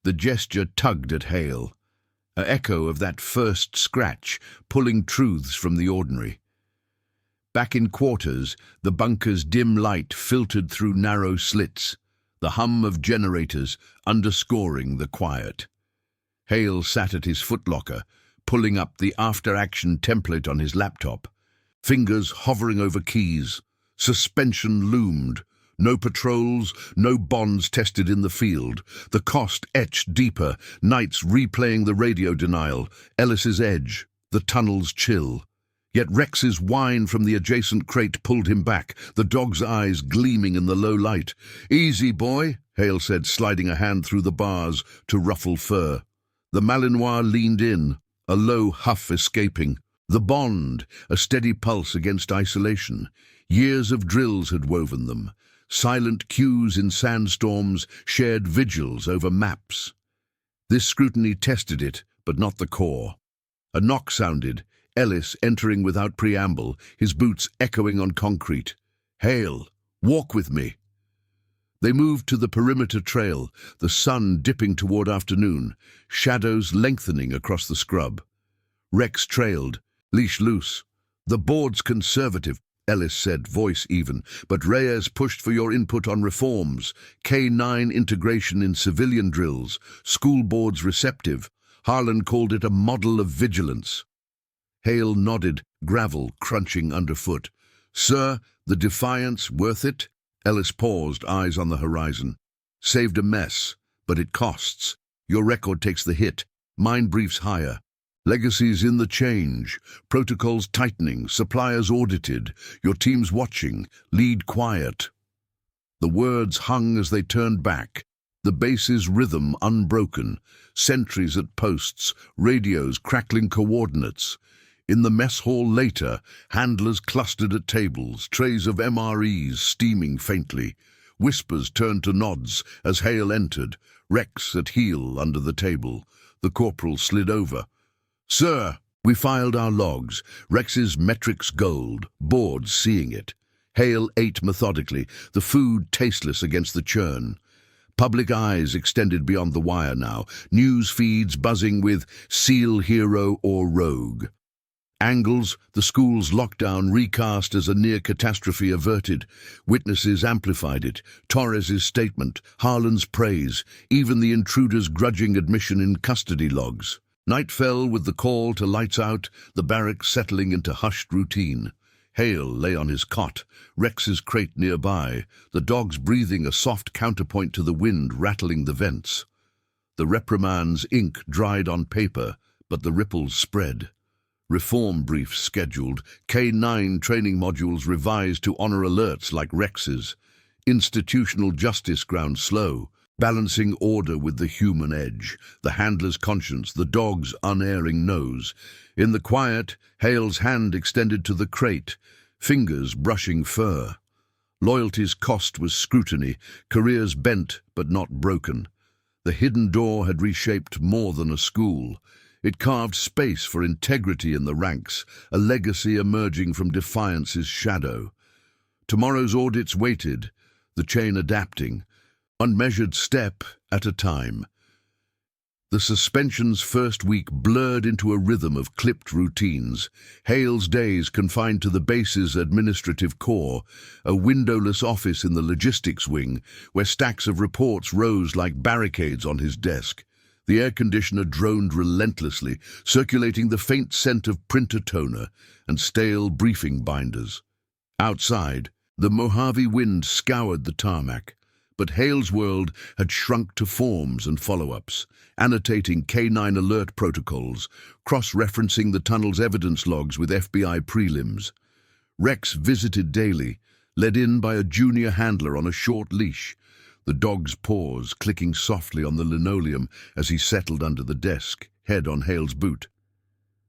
The gesture tugged at Hale, an echo of that first scratch, pulling truths from the ordinary. Back in quarters, the bunker's dim light filtered through narrow slits, the hum of generators underscoring the quiet. Hale sat at his footlocker, pulling up the after-action template on his laptop, fingers hovering over keys. Suspension loomed. No patrols, no bonds tested in the field. The cost etched deeper, nights replaying the radio denial, Ellis's edge, the tunnel's chill. Yet Rex's whine from the adjacent crate pulled him back, the dog's eyes gleaming in the low light. "Easy, boy," Hale said, sliding a hand through the bars to ruffle fur. The Malinois leaned in, a low huff escaping. The bond, a steady pulse against isolation. Years of drills had woven them. Silent cues in sandstorms, shared vigils over maps. This scrutiny tested it, but not the core. A knock sounded, Ellis entering without preamble, his boots echoing on concrete. "Hale, walk with me." They moved to the perimeter trail, the sun dipping toward afternoon, shadows lengthening across the scrub. Rex trailed, leash loose. "The board's conservative," Ellis said, voice even, "but Reyes pushed for your input on reforms, K9 integration in civilian drills, school boards receptive. Harlan called it a model of vigilance." Hale nodded, gravel crunching underfoot. "Sir, the Defiance worth it?" Ellis paused, eyes on the horizon. "Saved a mess, but it costs. Your record takes the hit. Mine briefs higher. Legacies in the change, protocols tightening, suppliers audited, your team's watching, lead quiet." The words hung as they turned back, the base's rhythm unbroken, sentries at posts, radios crackling coordinates. In the mess hall later, handlers clustered at tables, trays of MREs steaming faintly. Whispers turned to nods as Hale entered, Rex at heel under the table. The corporal slid over. "Sir," we filed our logs, Rex's metrics gold, boards seeing it. Hale ate methodically, the food tasteless against the churn. Public eyes extended beyond the wire now, news feeds buzzing with SEAL hero or rogue. Angles, the school's lockdown recast as a near catastrophe averted. Witnesses amplified it, Torres's statement, Harlan's praise, even the intruder's grudging admission in custody logs. Night fell with the call to lights out, the barracks settling into hushed routine. Hale lay on his cot, Rex's crate nearby, the dogs breathing a soft counterpoint to the wind rattling the vents. The reprimand's ink dried on paper, but the ripples spread. Reform briefs scheduled, K9 training modules revised to honor alerts like Rex's. Institutional justice ground slow, balancing order with the human edge, the handler's conscience, the dog's unerring nose. In the quiet, Hale's hand extended to the crate, fingers brushing fur. Loyalty's cost was scrutiny, careers bent but not broken. The hidden door had reshaped more than a school. It carved space for integrity in the ranks, a legacy emerging from Defiance's shadow. Tomorrow's audits waited, the chain adapting, one measured step at a time. The suspension's first week blurred into a rhythm of clipped routines, Hale's days confined to the base's administrative core, a windowless office in the logistics wing, where stacks of reports rose like barricades on his desk. The air conditioner droned relentlessly, circulating the faint scent of printer toner and stale briefing binders. Outside, the Mojave wind scoured the tarmac, but Hale's world had shrunk to forms and follow-ups, annotating K9 alert protocols, cross-referencing the tunnel's evidence logs with FBI prelims. Rex visited daily, led in by a junior handler on a short leash, the dog's paws clicking softly on the linoleum as he settled under the desk, head on Hale's boot.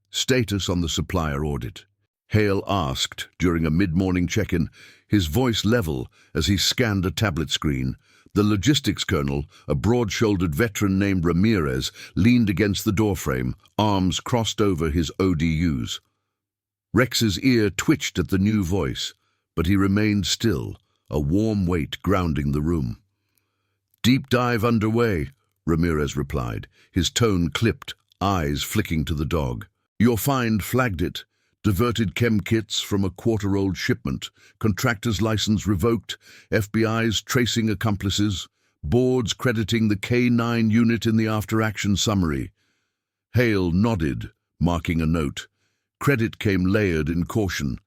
Status on the supplier audit. Hale asked during a mid-morning check-in, his voice level as he scanned a tablet screen. The logistics colonel, a broad-shouldered veteran named Ramirez, leaned against the doorframe, arms crossed over his ODUs. Rex's ear twitched at the new voice, but he remained still, a warm weight grounding the room. "Deep dive underway," Ramirez replied, his tone clipped, eyes flicking to the dog. "Your find flagged it. Diverted chem kits from a quarter-old shipment, contractor's license revoked, FBI's tracing accomplices, boards crediting the K9 unit in the after-action summary." Hale nodded, marking a note. Credit came layered in caution.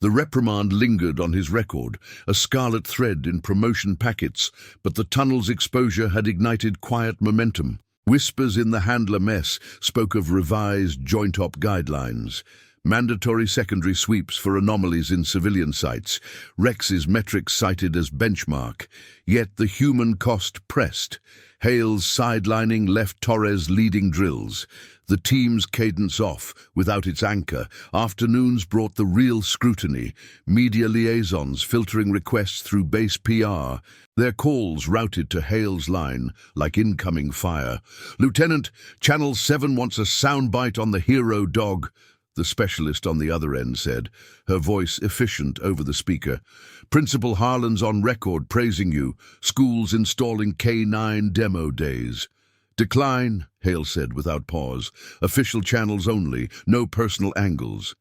The reprimand lingered on his record, a scarlet thread in promotion packets, but the tunnel's exposure had ignited quiet momentum. Whispers in the handler mess spoke of revised joint-op guidelines. Mandatory secondary sweeps for anomalies in civilian sites, Rex's metrics cited as benchmark, yet the human cost pressed. Hale's sidelining left Torres leading drills. The team's cadence off, without its anchor, afternoons brought the real scrutiny, media liaisons filtering requests through base PR, their calls routed to Hale's line like incoming fire. "Lieutenant, Channel 7 wants a soundbite on the hero dog," the specialist on the other end said, her voice efficient over the speaker. "Principal Harlan's on record praising you. Schools installing K9 demo days." "Decline," Hale said without pause. "Official channels only, no personal angles."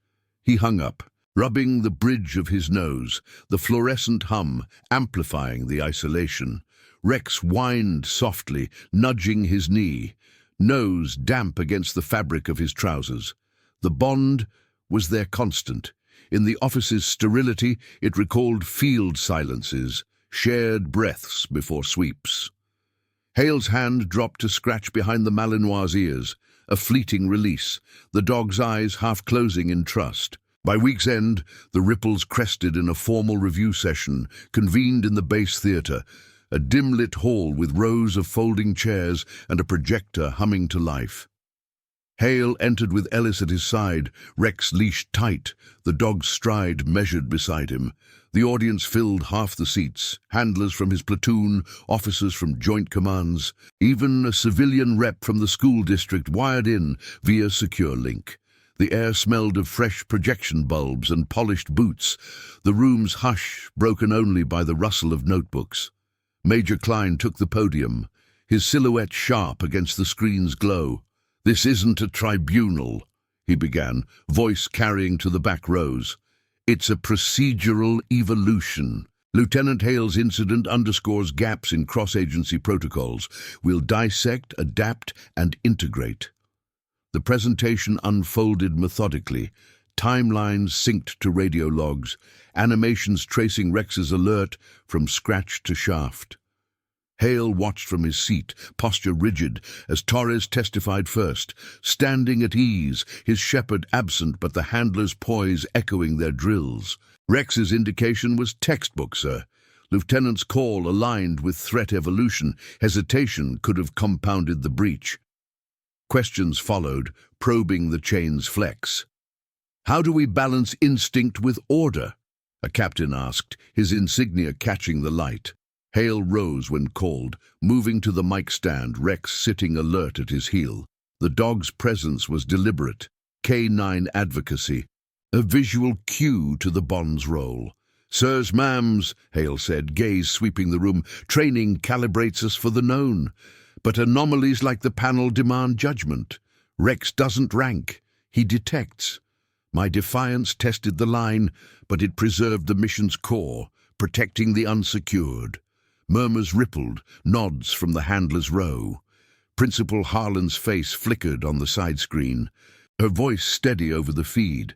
He hung up, rubbing the bridge of his nose, the fluorescent hum amplifying the isolation. Rex whined softly, nudging his knee, nose damp against the fabric of his trousers. The bond was their constant. In the office's sterility, it recalled field silences, shared breaths before sweeps. Hale's hand dropped to scratch behind the Malinois' ears, a fleeting release, the dog's eyes half closing in trust. By week's end, the ripples crested in a formal review session, convened in the base theater, a dim-lit hall with rows of folding chairs and a projector humming to life. Hale entered with Ellis at his side, Rex leashed tight, the dog's stride measured beside him. The audience filled half the seats, handlers from his platoon, officers from joint commands, even a civilian rep from the school district wired in via secure link. The air smelled of fresh projection bulbs and polished boots, the room's hush broken only by the rustle of notebooks. Major Klein took the podium, his silhouette sharp against the screen's glow. "This isn't a tribunal," he began, voice carrying to the back rows. "It's a procedural evolution. Lieutenant Hale's incident underscores gaps in cross-agency protocols. We'll dissect, adapt, and integrate." The presentation unfolded methodically, timelines synced to radio logs, animations tracing Rex's alert from scratch to shaft. Hale watched from his seat, posture rigid, as Torres testified first, standing at ease, his shepherd absent but the handler's poise echoing their drills. Rex's indication was textbook, sir. Lieutenant's call aligned with threat evolution. Hesitation could have compounded the breach. Questions followed, probing the chain's flex. "How do we balance instinct with order?" a captain asked, his insignia catching the light. Hale rose when called, moving to the mic stand, Rex sitting alert at his heel. The dog's presence was deliberate, K9 advocacy, a visual cue to the bond's role. "Sirs, ma'ams," Hale said, gaze sweeping the room, "training calibrates us for the known. But anomalies like the panel demand judgment. Rex doesn't rank, he detects. My defiance tested the line, but it preserved the mission's core, protecting the unsecured." Murmurs rippled, nods from the handler's row. Principal Harlan's face flickered on the side screen, her voice steady over the feed.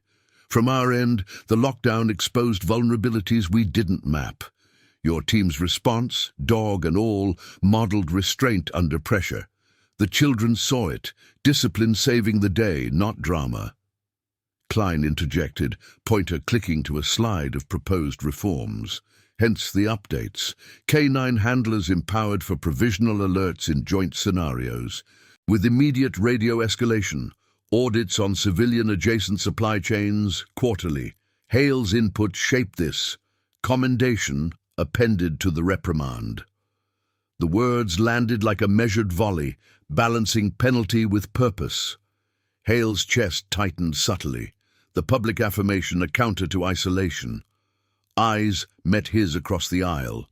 "From our end, the lockdown exposed vulnerabilities we didn't map. Your team's response, dog and all, modeled restraint under pressure. The children saw it, discipline saving the day, not drama." Klein interjected, pointer clicking to a slide of proposed reforms. Hence the updates. K9 handlers empowered for provisional alerts in joint scenarios. With immediate radio escalation, audits on civilian-adjacent supply chains quarterly. Hale's input shaped this. Commendation appended to the reprimand. The words landed like a measured volley, balancing penalty with purpose. Hale's chest tightened subtly, the public affirmation a counter to isolation. Eyes met his across the aisle.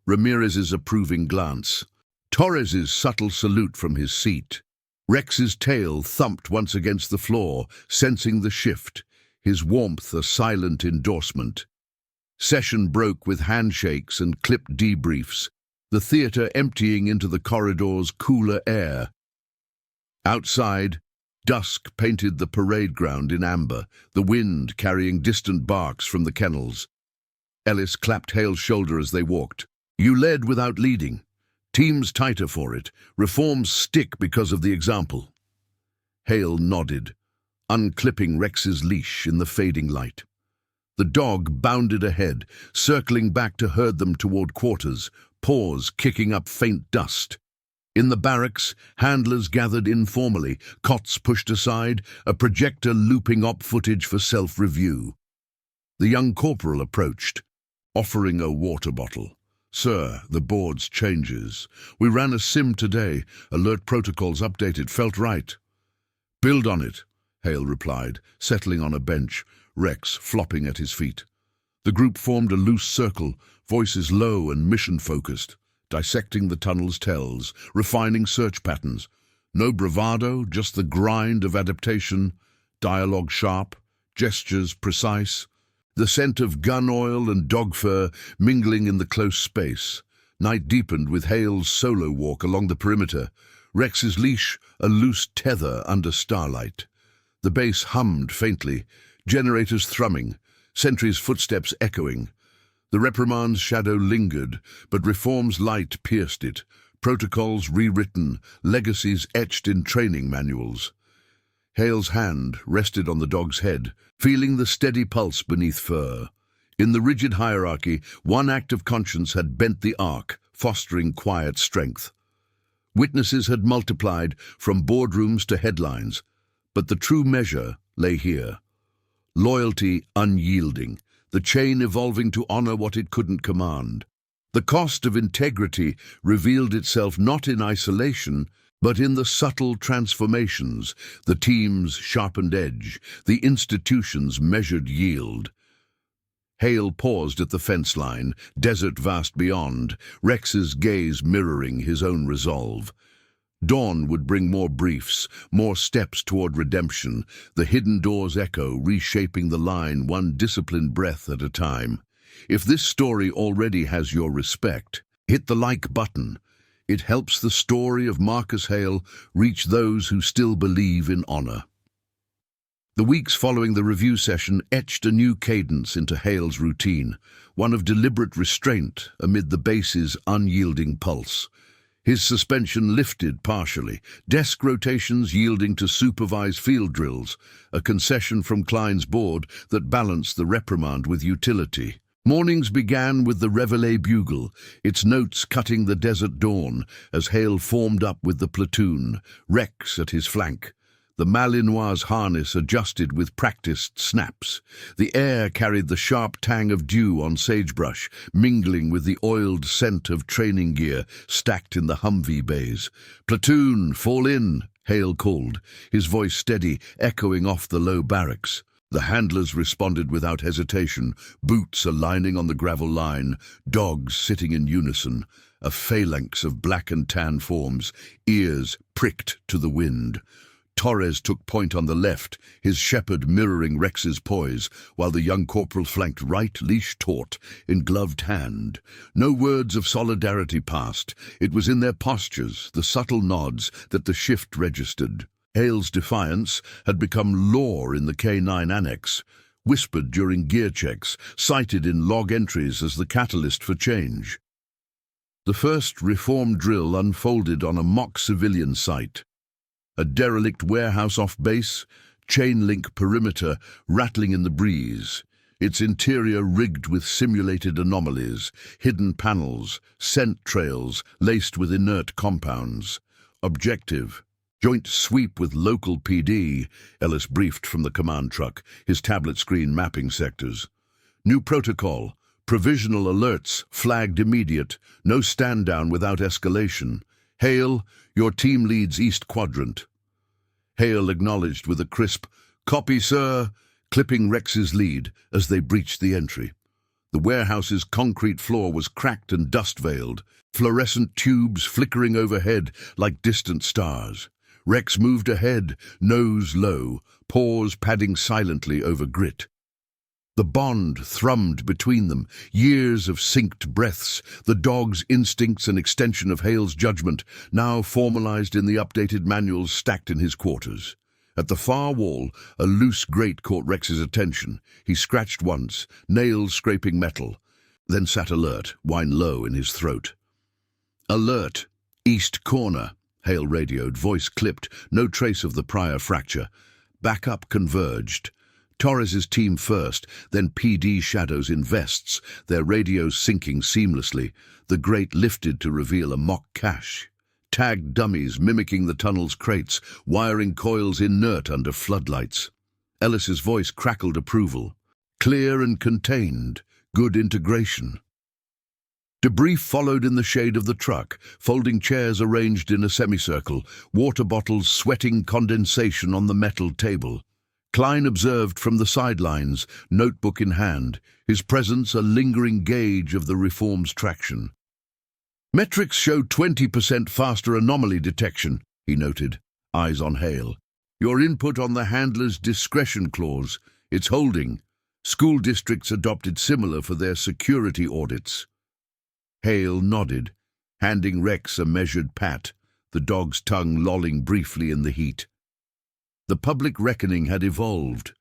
Ramirez's approving glance. Torres's subtle salute from his seat. Rex's tail thumped once against the floor, sensing the shift, his warmth a silent endorsement. Session broke with handshakes and clipped debriefs, the theater emptying into the corridor's cooler air. Outside, dusk painted the parade ground in amber, the wind carrying distant barks from the kennels. Ellis clapped Hale's shoulder as they walked. "You led without leading. Teams tighter for it. Reforms stick because of the example." Hale nodded, unclipping Rex's leash in the fading light. The dog bounded ahead, circling back to herd them toward quarters, paws kicking up faint dust. In the barracks, handlers gathered informally, cots pushed aside, a projector looping op footage for self-review. The young corporal approached, offering a water bottle. "Sir, the board's changes. We ran a sim today. Alert protocols updated. Felt right." "Build on it," Hale replied, settling on a bench, Rex flopping at his feet. The group formed a loose circle, voices low and mission-focused, dissecting the tunnel's tells, refining search patterns. No bravado, just the grind of adaptation, dialogue sharp, gestures precise, the scent of gun oil and dog fur mingling in the close space. Night deepened with Hale's solo walk along the perimeter, Rex's leash a loose tether under starlight. The base hummed faintly, generators thrumming, sentries' footsteps echoing. The reprimand's shadow lingered, but reform's light pierced it, protocols rewritten, legacies etched in training manuals. Hale's hand rested on the dog's head, feeling the steady pulse beneath fur. In the rigid hierarchy, one act of conscience had bent the arc, fostering quiet strength. Witnesses had multiplied from boardrooms to headlines, but the true measure lay here. Loyalty unyielding, the chain evolving to honor what it couldn't command. The cost of integrity revealed itself not in isolation, but in the subtle transformations, the team's sharpened edge, the institution's measured yield. Hale paused at the fence line, desert vast beyond, Rex's gaze mirroring his own resolve. Dawn would bring more briefs, more steps toward redemption, the hidden door's echo reshaping the line one disciplined breath at a time. If this story already has your respect, hit the like button. It helps the story of Marcus Hale reach those who still believe in honor. The weeks following the review session etched a new cadence into Hale's routine, one of deliberate restraint amid the base's unyielding pulse. His suspension lifted partially, desk rotations yielding to supervised field drills, a concession from Klein's board that balanced the reprimand with utility. Mornings began with the Reveille bugle, its notes cutting the desert dawn as Hale formed up with the platoon, Rex at his flank. The Malinois' harness adjusted with practiced snaps. The air carried the sharp tang of dew on sagebrush, mingling with the oiled scent of training gear stacked in the Humvee bays. "Platoon, fall in," Hale called, his voice steady, echoing off the low barracks. The handlers responded without hesitation, boots aligning on the gravel line, dogs sitting in unison, a phalanx of black and tan forms, ears pricked to the wind. Torres took point on the left, his shepherd mirroring Rex's poise, while the young corporal flanked right, leash taut, in gloved hand. No words of solidarity passed. It was in their postures, the subtle nods, that the shift registered. Hale's defiance had become law in the K9 annex, whispered during gear checks, cited in log entries as the catalyst for change. The first reform drill unfolded on a mock civilian site. A derelict warehouse off base, chain link perimeter rattling in the breeze, its interior rigged with simulated anomalies, hidden panels, scent trails laced with inert compounds. Objective: joint sweep with local PD, Ellis briefed from the command truck, his tablet screen mapping sectors. New protocol: provisional alerts flagged immediate, no stand down without escalation. Hale, your team leads East Quadrant. Hale acknowledged with a crisp, "Copy, sir," clipping Rex's lead as they breached the entry. The warehouse's concrete floor was cracked and dust-veiled, fluorescent tubes flickering overhead like distant stars. Rex moved ahead, nose low, paws padding silently over grit. The bond thrummed between them, years of synced breaths, the dog's instincts an extension of Hale's judgment, now formalized in the updated manuals stacked in his quarters. At the far wall, a loose grate caught Rex's attention. He scratched once, nails scraping metal, then sat alert, whine low in his throat. "Alert! East corner," Hale radioed, voice clipped, no trace of the prior fracture. Backup converged. Torres's team first, then PD shadows in vests, their radios syncing seamlessly. The grate lifted to reveal a mock cache. Tagged dummies mimicking the tunnel's crates, wiring coils inert under floodlights. Ellis's voice crackled approval. Clear and contained. Good integration. Debrief followed in the shade of the truck, folding chairs arranged in a semicircle, water bottles sweating condensation on the metal table. Klein observed from the sidelines, notebook in hand, his presence a lingering gauge of the reform's traction. "Metrics show 20% faster anomaly detection," he noted, eyes on Hale. "Your input on the handler's discretion clause. It's holding. School districts adopted similar for their security audits." Hale nodded, handing Rex a measured pat, the dog's tongue lolling briefly in the heat. The public reckoning had evolved.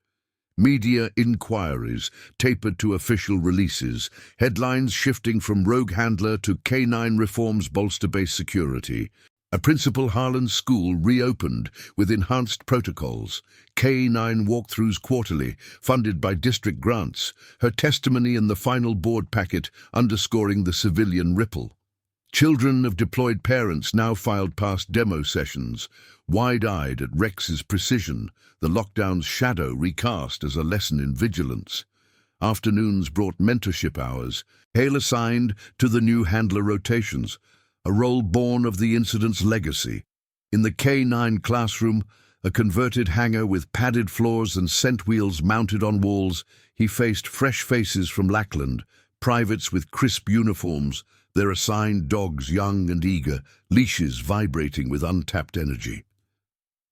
Media inquiries tapered to official releases, headlines shifting from rogue handler to K9 reforms bolster base security. A Principal Harlan school reopened with enhanced protocols, K9 walkthroughs quarterly, funded by district grants, her testimony in the final board packet underscoring the civilian ripple. Children of deployed parents now filed past demo sessions, wide-eyed at Rex's precision, the lockdown's shadow recast as a lesson in vigilance. Afternoons brought mentorship hours, Hale assigned to the new handler rotations, a role born of the incident's legacy. In the K9 classroom, a converted hangar with padded floors and scent wheels mounted on walls, he faced fresh faces from Lackland, privates with crisp uniforms, their assigned dogs young and eager, leashes vibrating with untapped energy.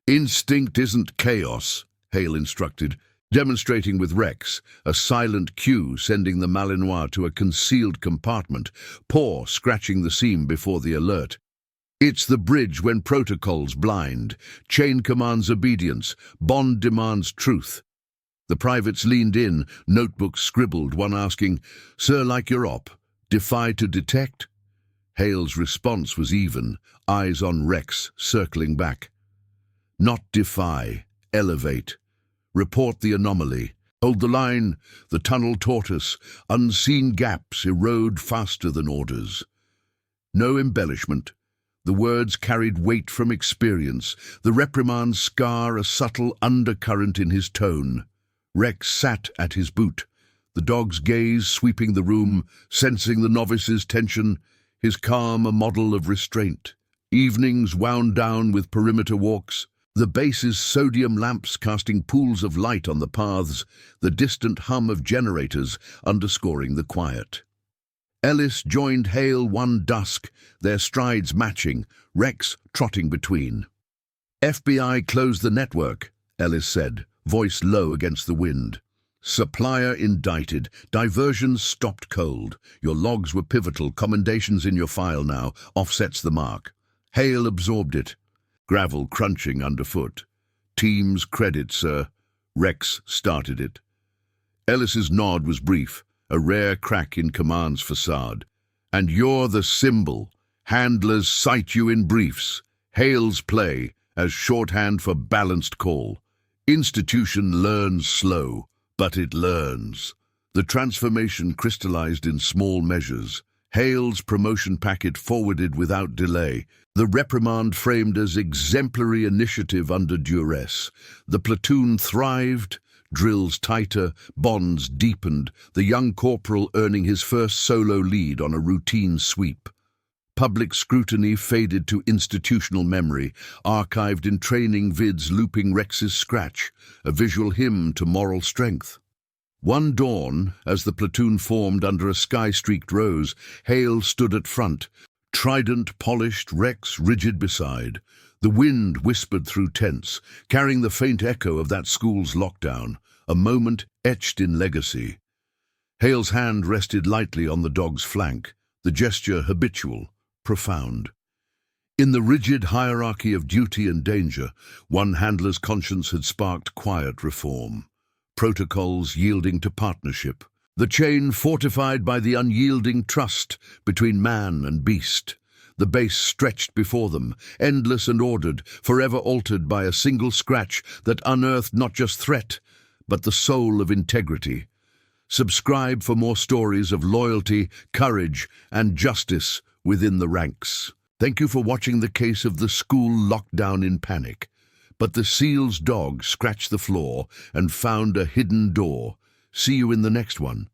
"Instinct isn't chaos," Hale instructed, demonstrating with Rex, a silent cue sending the Malinois to a concealed compartment, paw scratching the seam before the alert. "It's the bridge when protocols blind, chain commands obedience, bond demands truth." The privates leaned in, notebooks scribbled, one asking, "Sir, like your op, defy to detect?" Hale's response was even, eyes on Rex, circling back. "Not defy, elevate. Report the anomaly. Hold the line, the tunnel tortoise, unseen gaps erode faster than orders." No embellishment. The words carried weight from experience, the reprimand scar a subtle undercurrent in his tone. Rex sat at his boot, the dog's gaze sweeping the room, sensing the novice's tension, his calm a model of restraint. Evenings wound down with perimeter walks, the base's sodium lamps casting pools of light on the paths, the distant hum of generators underscoring the quiet. Ellis joined Hale one dusk, their strides matching, Rex trotting between. "FBI closed the network," Ellis said, voice low against the wind. "Supplier indicted, diversions stopped cold. Your logs were pivotal, commendations in your file now, offsets the mark." Hale absorbed it, gravel crunching underfoot. "Team's credit, sir." Rex started it. Ellis's nod was brief, a rare crack in command's facade. "And you're the symbol. Handlers cite you in briefs. Hale's play as shorthand for balanced call. Institution learns slow, but it learns. The transformation crystallized in small measures. Hale's promotion packet forwarded without delay. The reprimand framed as exemplary initiative under duress. The platoon thrived, drills tighter, bonds deepened, the young corporal earning his first solo lead on a routine sweep. Public scrutiny faded to institutional memory, archived in training vids looping Rex's scratch, a visual hymn to moral strength. One dawn, as the platoon formed under a sky-streaked rose, Hale stood at front, trident polished, Rex rigid beside. The wind whispered through tents, carrying the faint echo of that school's lockdown, a moment etched in legacy. Hale's hand rested lightly on the dog's flank, the gesture habitual, profound. In the rigid hierarchy of duty and danger, one handler's conscience had sparked quiet reform. Protocols yielding to partnership, the chain fortified by the unyielding trust between man and beast. The base stretched before them, endless and ordered, forever altered by a single scratch that unearthed not just threat, but the soul of integrity. Subscribe for more stories of loyalty, courage, and justice within the ranks. Thank you for watching the case of the school locked down in panic. But the SEAL's dog scratched the floor and found a hidden door. See you in the next one.